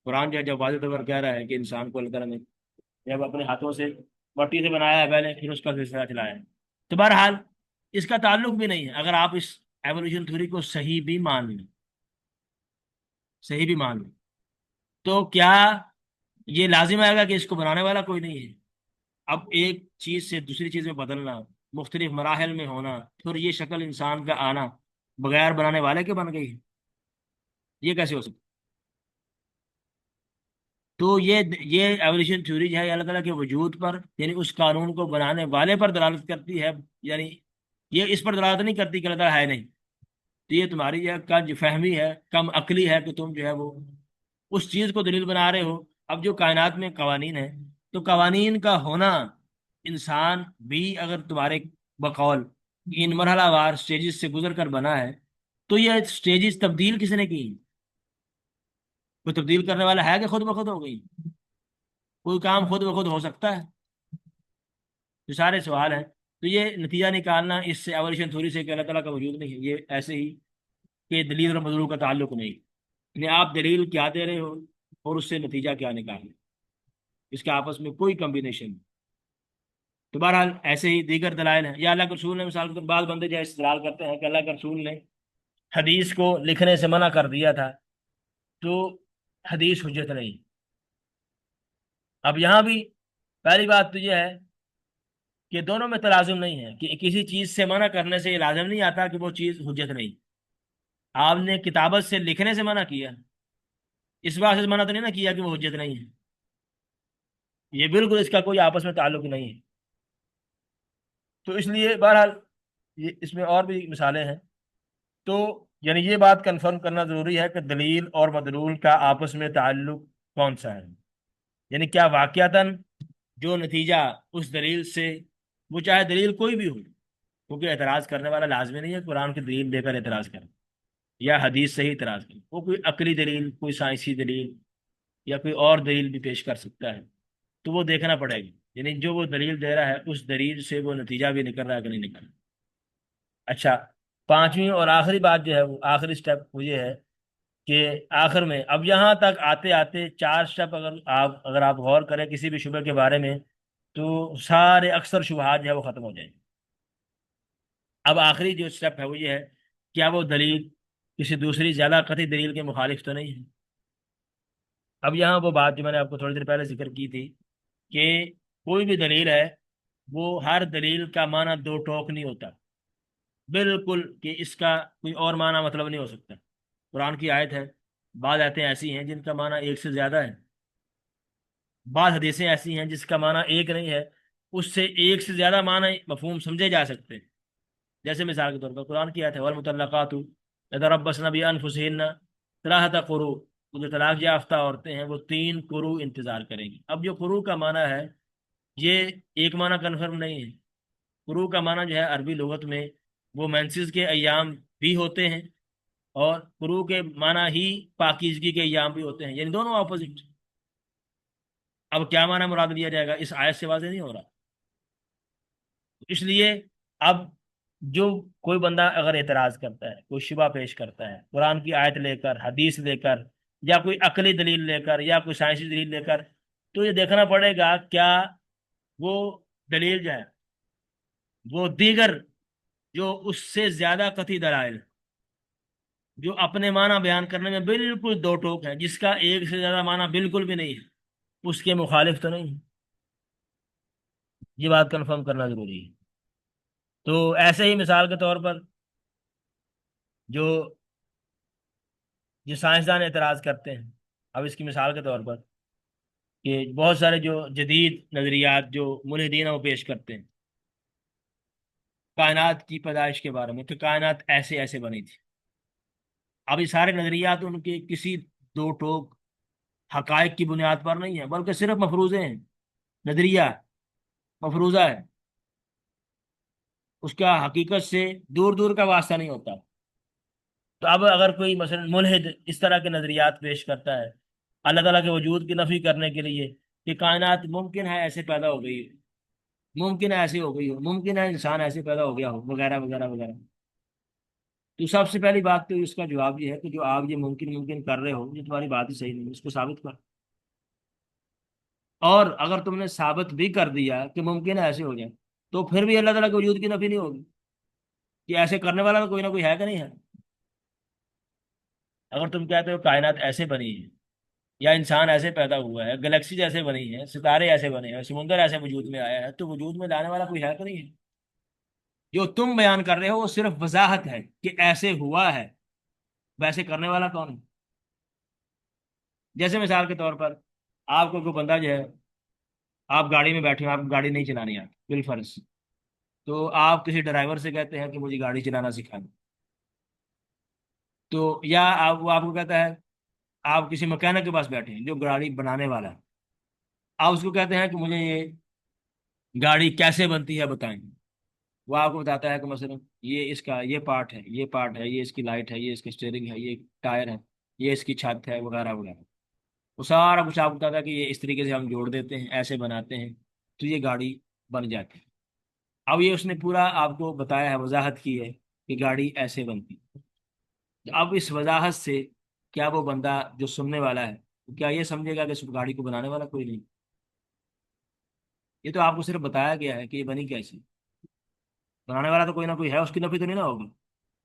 قرآن جو ہے جب واضح طور پر کہہ رہا ہے کہ انسان کو اللہ تعالیٰ نے جب اپنے ہاتھوں سے مٹی سے بنایا ہے پہلے، پھر اس کا سلسلہ چلایا ہے. تو بہرحال اس کا تعلق بھی نہیں ہے. اگر آپ اس ایوولوشن تھیوری کو صحیح بھی مان لیں، صحیح بھی مان لیں، تو کیا یہ لازم آئے گا کہ اس کو بنانے والا کوئی نہیں ہے؟ اب ایک چیز سے دوسری چیز میں بدلنا، مختلف مراحل میں ہونا، پھر یہ شکل انسان کا آنا بغیر بنانے والے کے بن گئی ہے، یہ کیسے ہو سکتا؟ تو یہ ایولیوشن تھیوری جو ہے اللہ تعالیٰ کے وجود پر، یعنی اس قانون کو بنانے والے پر دلالت کرتی ہے. یعنی یہ اس پر دلالت نہیں کرتی کہ اللہ تعالیٰ ہے نہیں. تو یہ تمہاری جو ہے کج فہمی ہے، کم عقلی ہے کہ تم جو ہے وہ اس چیز کو دلیل بنا رہے ہو. اب جو کائنات میں قوانین ہیں، تو قوانین کا ہونا انسان بھی اگر تمہارے بقول ان مرحلہ وار سٹیجز سے گزر کر بنا ہے، تو یہ سٹیجز تبدیل کس نے کی؟ کوئی تبدیل کرنے والا ہے کہ خود بخود ہو گئی؟ کوئی کام خود بخود ہو سکتا ہے؟ یہ سارے سوال ہیں. تو یہ نتیجہ نکالنا اس سے ایولیوشن تھیوری سے کہ اللہ تعالیٰ کا وجود نہیں ہے، یہ ایسے ہی کہ دلیل اور مدلول کا تعلق نہیں. یعنی آپ دلیل کیا دے رہے ہو اور اس سے نتیجہ کیا نکال رہے ہو، اس کے آپس میں کوئی کمبینیشن نہیں. تو بہرحال ایسے ہی دیگر دلائل ہیں. یا اللہ کے رسول نے مثال کے طور پر بعض بندے جو ہے استدلال کرتے ہیں کہ اللہ کے رسول نے حدیث کو لکھنے سے منع کر دیا تھا، تو حدیث حجت نہیں. اب یہاں بھی پہلی بات تو یہ ہے کہ دونوں میں تلازم نہیں ہے، کہ کسی چیز سے منع کرنے سے یہ لازم نہیں آتا کہ وہ چیز حجت نہیں. آپ نے کتابت سے لکھنے سے منع کیا، اس بات سے منع تو نہیں نہ کیا کہ وہ حجت نہیں ہے. یہ بالکل اس کا کوئی آپس میں تعلق نہیں ہے. تو اس لیے بہرحال یہ اس میں اور بھی مثالیں ہیں. تو یعنی یہ بات کنفرم کرنا ضروری ہے کہ دلیل اور مدلول کا آپس میں تعلق کون سا ہے. یعنی کیا واقعتاً جو نتیجہ اس دلیل سے، وہ چاہے دلیل کوئی بھی ہو، کیونکہ اعتراض کرنے والا لازمی نہیں ہے قرآن کی دلیل دے کر اعتراض کرے یا حدیث سے ہی اعتراض کرے. وہ کوئی عقلی دلیل، کوئی سائنسی دلیل یا کوئی اور دلیل بھی پیش کر سکتا ہے. تو وہ دیکھنا پڑے گا، یعنی جو وہ دلیل دے رہا ہے اس دلیل سے وہ نتیجہ بھی نکل رہا ہے کہ نہیں نکل رہا. اچھا، پانچویں اور آخری بات جو ہے، وہ آخری سٹیپ وہ یہ ہے کہ آخر میں اب یہاں تک آتے آتے چار سٹیپ اگر آپ غور کریں کسی بھی شبہ کے بارے میں، تو سارے اکثر شبہات جو ہے وہ ختم ہو جائیں گے. اب آخری جو سٹیپ ہے وہ یہ ہے، کیا وہ دلیل کسی دوسری زیادہ قطعی دلیل کے مخالف تو نہیں ہے؟ اب یہاں وہ بات جو میں نے آپ کو تھوڑی دیر پہلے ذکر کی تھی کہ کوئی بھی دلیل ہے، وہ ہر دلیل کا معنی دو ٹوک نہیں ہوتا بالکل، کہ اس کا کوئی اور معنی مطلب نہیں ہو سکتا. قرآن کی آیت ہے، بعض آیتیں ایسی ہیں جن کا معنی ایک سے زیادہ ہے، بعض حدیثیں ایسی ہیں جس کا معنی ایک نہیں ہے، اس سے ایک سے زیادہ معنی مفہوم سمجھے جا سکتے ہیں. جیسے مثال کے طور پر قرآن کی آیت ہے والمطلقات یتربصن بانفسہن ثلاثۃ قروء، وہ جو طلاق یافتہ عورتیں ہیں وہ 3 قروء انتظار کریں گی. اب جو قروء کا معنی ہے یہ ایک معنی کنفرم نہیں ہے. قروء کا معنی جو ہے عربی لغت میں وہ مینسز کے ایام بھی ہوتے ہیں، اور قروء کے معنی ہی پاکیزگی کے ایام بھی ہوتے ہیں، یعنی دونوں اپوزٹ. اب کیا معنی مراد لیا جائے گا اس آیت سے واضح نہیں ہو رہا. اس لیے اب جو کوئی بندہ اگر اعتراض کرتا ہے، کوئی شبہ پیش کرتا ہے قرآن کی آیت لے کر، حدیث لے کر، یا کوئی عقلی دلیل لے کر، یا کوئی سائنسی دلیل لے کر، تو یہ دیکھنا پڑے گا کیا وہ دلیل جو ہے وہ دیگر جو اس سے زیادہ قطعی دلائل، جو اپنے معنی بیان کرنے میں بالکل دو ٹوک ہے، جس کا ایک سے زیادہ معنی بالکل بھی نہیں ہے، اس کے مخالف تو نہیں ہے؟ یہ بات کنفرم کرنا ضروری ہے۔ تو ایسے ہی مثال کے طور پر جو جو سائنسدان اعتراض کرتے ہیں، اب اس کی مثال کے طور پر کہ بہت سارے جو جدید نظریات جو ملحدین ہیں وہ پیش کرتے ہیں کائنات کی پیدائش کے بارے میں، کہ کائنات ایسے ایسے بنی تھی۔ اب یہ سارے نظریات ان کے کسی دو ٹوک حقائق کی بنیاد پر نہیں ہے، بلکہ صرف مفروضے ہیں، نظریہ مفروضہ ہے، اس کا حقیقت سے دور دور کا واسطہ نہیں ہوتا۔ تو اب اگر کوئی مثلا ملحد اس طرح کے نظریات پیش کرتا ہے اللہ تعالیٰ کے وجود کی نفی کرنے کے لیے، کہ کائنات ممکن ہے ایسے پیدا ہو گئی ہو، ممکن ہے ایسی ہو گئی ہو، ممکن ہے انسان ایسے پیدا ہو گیا ہو، وغیرہ وغیرہ وغیرہ، تو سب سے پہلی بات تو اس کا جواب یہ ہے کہ جو آپ یہ ممکن ممکن کر رہے ہو، یہ تمہاری بات ہی صحیح نہیں ہے، اس کو ثابت کر۔ اور اگر تم نے ثابت بھی کر دیا کہ ممکن ہے ایسے ہو جائے، تو پھر بھی اللہ تعالیٰ کے وجود کی نفی نہیں ہوگی، کہ ایسے کرنے والا تو کوئی نہ کوئی ہے کہ نہیں ہے۔ اگر تم کہتے ہو کائنات ایسے بنی ہے، یا انسان ایسے پیدا ہوا ہے، گلیکسی جیسے بنی ہے، ستارے ایسے بنے ہیں، سمندر ایسے وجود میں آیا ہے، تو وجود میں لانے والا کوئی ہے کہ نہیں ہے؟ جو تم بیان کر رہے ہو وہ صرف وضاحت ہے کہ ایسے ہوا ہے، ویسے کرنے والا کون ہے؟ جیسے مثال کے طور پر آپ کو کوئی بندہ جو ہے، آپ گاڑی میں بیٹھے ہو، آپ کو گاڑی نہیں چلانی آتی بالفرض، تو آپ کسی ڈرائیور سے کہتے ہیں کہ مجھے گاڑی چلانا سکھا دو، تو یا وہ آپ کو کہتا ہے، آپ کسی مکینک کے پاس بیٹھے ہیں جو گاڑی بنانے والا ہے، آپ اس کو کہتے ہیں کہ مجھے یہ گاڑی کیسے بنتی ہے بتائیں، وہ آپ کو بتاتا ہے کہ مثلا یہ اس کا یہ پارٹ ہے، یہ پارٹ ہے، یہ اس کی لائٹ ہے، یہ اس کی اسٹیئرنگ ہے، یہ ٹائر ہے، یہ اس کی چھت ہے، وغیرہ وغیرہ، وہ سارا کچھ آپ کو بتاتا ہے کہ یہ اس طریقے سے ہم جوڑ دیتے ہیں، ایسے بناتے ہیں، تو یہ گاڑی بن جاتی ہے۔ اب یہ اس نے پورا آپ کو بتایا ہے، وضاحت کی ہے کہ گاڑی ایسے بنتی ہے۔ تو اب اس وضاحت سے کیا وہ بندہ جو سننے والا ہے، کیا یہ سمجھے گا کہ اس گاڑی کو بنانے والا کوئی نہیں؟ یہ تو آپ کو صرف بتایا گیا ہے کہ یہ بنی کیسی، بنانے والا تو کوئی نہ کوئی ہے، اس کی نفی تو نہیں نہ ہوگی۔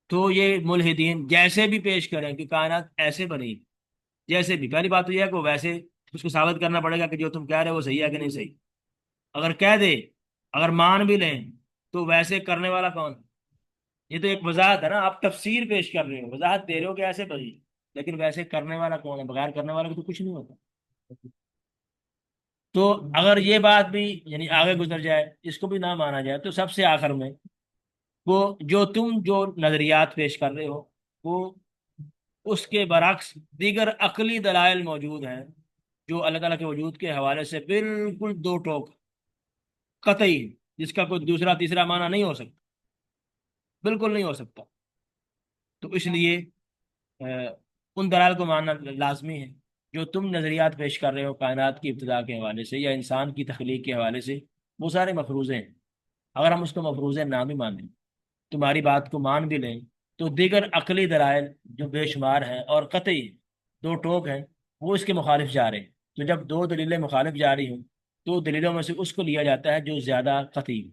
تو یہ ملحدین جیسے بھی پیش کریں کہ کائنات ایسے بنی، جیسے بھی، پہلی بات تو یہ ہے کہ وہ ویسے اس کو ثابت کرنا پڑے گا کہ جو تم کہہ رہے ہو وہ صحیح ہے کہ نہیں صحیح۔ اگر کہہ دے، اگر مان بھی لیں، تو ویسے کرنے والا کون؟ یہ تو ایک وضاحت ہے نا، آپ تفسیر پیش کر رہے ہو، وضاحت دے رہے ہو کہ ایسے بنی، لیکن ویسے کرنے والا کون ہے؟ بغیر کرنے والا کو تو کچھ نہیں ہوتا۔ تو اگر یہ بات بھی یعنی آگے گزر جائے، اس کو بھی نہ مانا جائے، تو سب سے آخر میں وہ جو تم جو نظریات پیش کر رہے ہو، وہ اس کے برعکس دیگر عقلی دلائل موجود ہیں، جو اللہ تعالیٰ کے وجود کے حوالے سے بالکل دو ٹوک قطعی، جس کا کوئی دوسرا تیسرا معنی نہیں ہو سکتا، بالکل نہیں ہو سکتا۔ تو اس لیے ان دلائل کو ماننا لازمی ہے۔ جو تم نظریات پیش کر رہے ہو کائنات کی ابتدا کے حوالے سے یا انسان کی تخلیق کے حوالے سے، وہ سارے مفروضے ہیں۔ اگر ہم اس کو مفروضے نہ بھی مانیں، تمہاری بات کو مان بھی لیں، تو دیگر عقلی دلائل جو بے شمار ہیں اور قطعی دو ٹوک ہیں، وہ اس کے مخالف جا رہے ہیں۔ تو جب دو دلیلیں مخالف جا رہی ہوں، تو دلیلوں میں سے اس کو لیا جاتا ہے جو زیادہ قطعی ہو،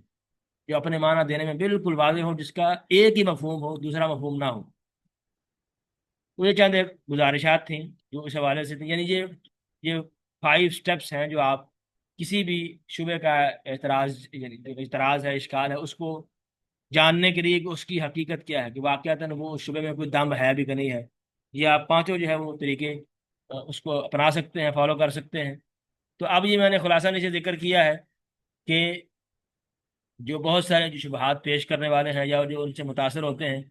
جو اپنے معنی دینے میں بالکل واضح ہو، جس کا ایک ہی مفہوم ہو، دوسرا مفہوم نہ ہو۔ تو یہ چند ایک گزارشات تھیں جو اس حوالے سے تھیں، یعنی یہ 5 اسٹیپس ہیں جو آپ کسی بھی شبے کا اعتراض، یعنی جو اعتراض ہے، اشکال ہے، اس کو جاننے کے لیے کہ اس کی حقیقت کیا ہے، کہ واقعتاً وہ اس شعبے میں کوئی دم ہے بھی کہ نہیں ہے، یا پانچوں جو ہے وہ طریقے اس کو اپنا سکتے ہیں، فالو کر سکتے ہیں۔ تو اب یہ میں نے خلاصہ نیچے ذکر کیا ہے کہ جو بہت سارے جو شبہات پیش کرنے والے ہیں یا جو ان سے متاثر ہوتے ہیں،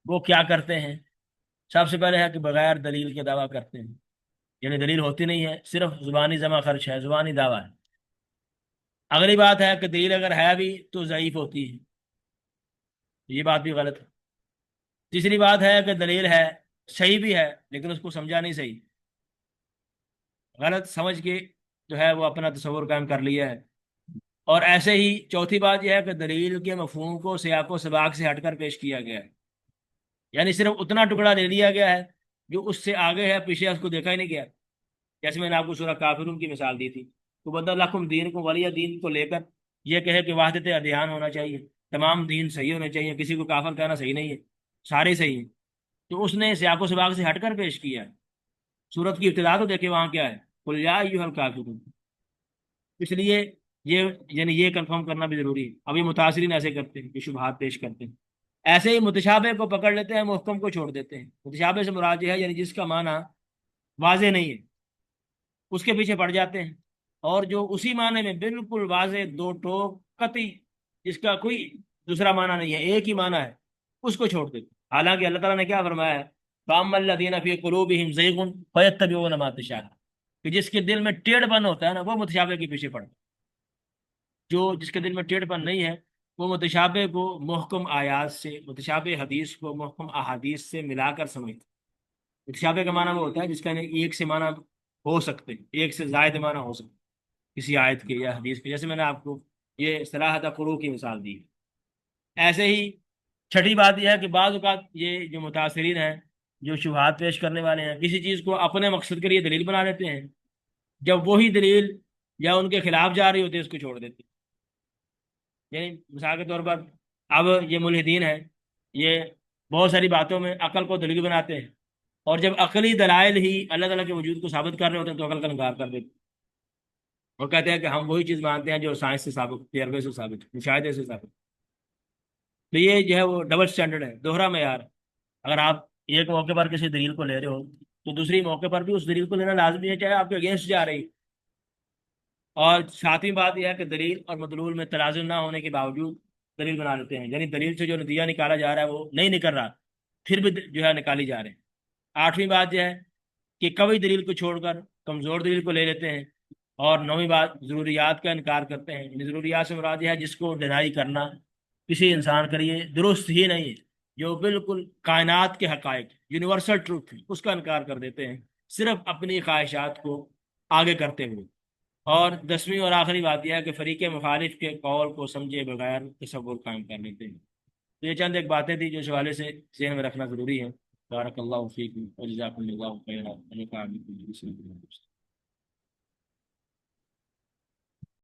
وہ کیا کرتے ہیں؟ سب سے پہلے ہے کہ بغیر دلیل کے دعویٰ کرتے ہیں، یعنی دلیل ہوتی نہیں ہے، صرف زبانی جمع خرچ ہے، زبانی دعویٰ ہے۔ اگلی بات ہے کہ دلیل اگر ہے بھی تو ضعیف ہوتی ہے، یہ بات بھی غلط ہے۔ تیسری بات ہے کہ دلیل ہے، صحیح بھی ہے، لیکن اس کو سمجھا نہیں صحیح، غلط سمجھ کے جو ہے وہ اپنا تصور قائم کر لیا ہے۔ اور ایسے ہی چوتھی بات یہ ہے کہ دلیل کے مفہوم کو سیاق و سباق سے ہٹ کر پیش کیا گیا ہے، یعنی صرف اتنا ٹکڑا دے دیا گیا ہے جو اس سے آگے ہے، پیچھے اس کو دیکھا ہی نہیں گیا۔ جیسے میں نے آپ کو سورہ کافرون کی مثال دی تھی، تو بدل لکم دین کو ولی دین کو لے کر یہ کہے کہ وحدت ادھیان ہونا چاہیے، تمام دین صحیح ہونے چاہیے، کسی کو کافر کہنا صحیح نہیں ہے، سارے صحیح ہیں، تو اس نے سیاق و سباق سے ہٹ کر پیش کیا ہے۔ سورت کی ابتدا تو دیکھیں وہاں کیا ہے، قل یا ایھا الکافرون۔ اس لیے یہ یعنی یہ کنفرم کرنا بھی ضروری ہے۔ اب یہ متاثرین ایسے کرتے ہیں کہ شبہات پیش کرتے ہیں، ایسے ہی متشابہ کو پکڑ لیتے ہیں، محکم کو چھوڑ دیتے ہیں۔ متشابہ سے مراد یہ ہے یعنی جس کا معنی واضح نہیں ہے، اس کے پیچھے پڑ جاتے ہیں، اور جو اسی معنی میں بالکل واضح دو ٹوک قطعی، جس کا کوئی دوسرا معنی نہیں ہے، ایک ہی معنی ہے، اس کو چھوڑ دیتے ہیں۔ حالانکہ اللہ تعالیٰ نے کیا فرمایا ہے، فَأَمَّا الَّذِينَ فِي قُلُوبِهِمْ زَيْغٌ فَيَتَّبِعُونَ مَا تَشَابَهَ، کہ جس کے دل میں ٹیڑھ پن ہوتا ہے نا، وہ متشابہ کے پیچھے پڑتا ہے۔ جو جس کے دل میں ٹیڑھ پن نہیں ہے، وہ متشابہ کو محکم آیات سے، متشابہ حدیث کو محکم احادیث سے ملا کر سمجھتے ہیں۔ متشابہ کا معنی وہ ہوتا ہے جس کا ایک سے معنی ہو سکتے ہیں، ایک سے زائد معنی ہو سکتے ہیں کسی آیت کے یا حدیث کے، جیسے میں نے آپ کو یہ صلاحت قروء کی مثال دی۔ ایسے ہی چھٹی بات یہ ہے کہ بعض اوقات یہ جو متاثرین ہیں، جو شبہات پیش کرنے والے ہیں، کسی چیز کو اپنے مقصد کے لیے دلیل بنا لیتے ہیں، جب وہی دلیل یا ان کے خلاف جا رہی ہوتی ہے اس کو چھوڑ دیتے ہیں۔ یعنی مثال کے طور پر اب یہ ملحدین ہیں، یہ بہت ساری باتوں میں عقل کو دلیل بناتے ہیں، اور جب عقلی دلائل ہی اللہ تعالیٰ کے وجود کو ثابت کر رہے ہوتے ہیں تو عقل کا انکار کر دیتے ہیں، اور کہتے ہیں کہ ہم وہی چیز مانتے ہیں جو سائنس سے ثابت، تجربے سے ثابت، مشاہدے سے ثابت۔ تو یہ جو ہے وہ ڈبل سٹینڈرڈ ہے، دوہرا معیار۔ اگر آپ ایک موقع پر کسی دلیل کو لے رہے ہو تو دوسری موقع پر بھی اس دلیل کو لینا لازمی ہے، چاہے آپ کے اگینسٹ جا رہی۔ اور ساتویں بات یہ ہے کہ دلیل اور مدلول میں تلازم نہ ہونے کے باوجود دلیل بنا لیتے ہیں، یعنی دلیل سے جو نتیجہ نکالا جا رہا ہے وہ نہیں نکل رہا، پھر بھی جو ہے نکالی جا رہے ہیں۔ آٹھویں بات یہ ہے کہ قوی دلیل کو چھوڑ کر کمزور دلیل کو لے لیتے ہیں۔ اور نویں بات ضروریات کا انکار کرتے ہیں، یعنی ضروریات سے مراد یہ ہے جس کو ڈینائی کرنا کسی انسان کے لیے درست ہی نہیں ہے، جو بالکل کائنات کے حقائق یونیورسل ٹروتھ اس کا انکار کر دیتے ہیں، صرف اپنی خواہشات کو آگے کرتے ہوئے۔ اور دسویں اور آخری بات یہ ہے کہ فریق مخالف کے قول کو سمجھے بغیر تصور قائم کر لیتے ہیں۔ تو یہ چند ایک باتیں تھی جو اس حوالے سے ذہن میں رکھنا ضروری ہے۔ بارک اللہ فیکم و جزاکم اللہ خیرا۔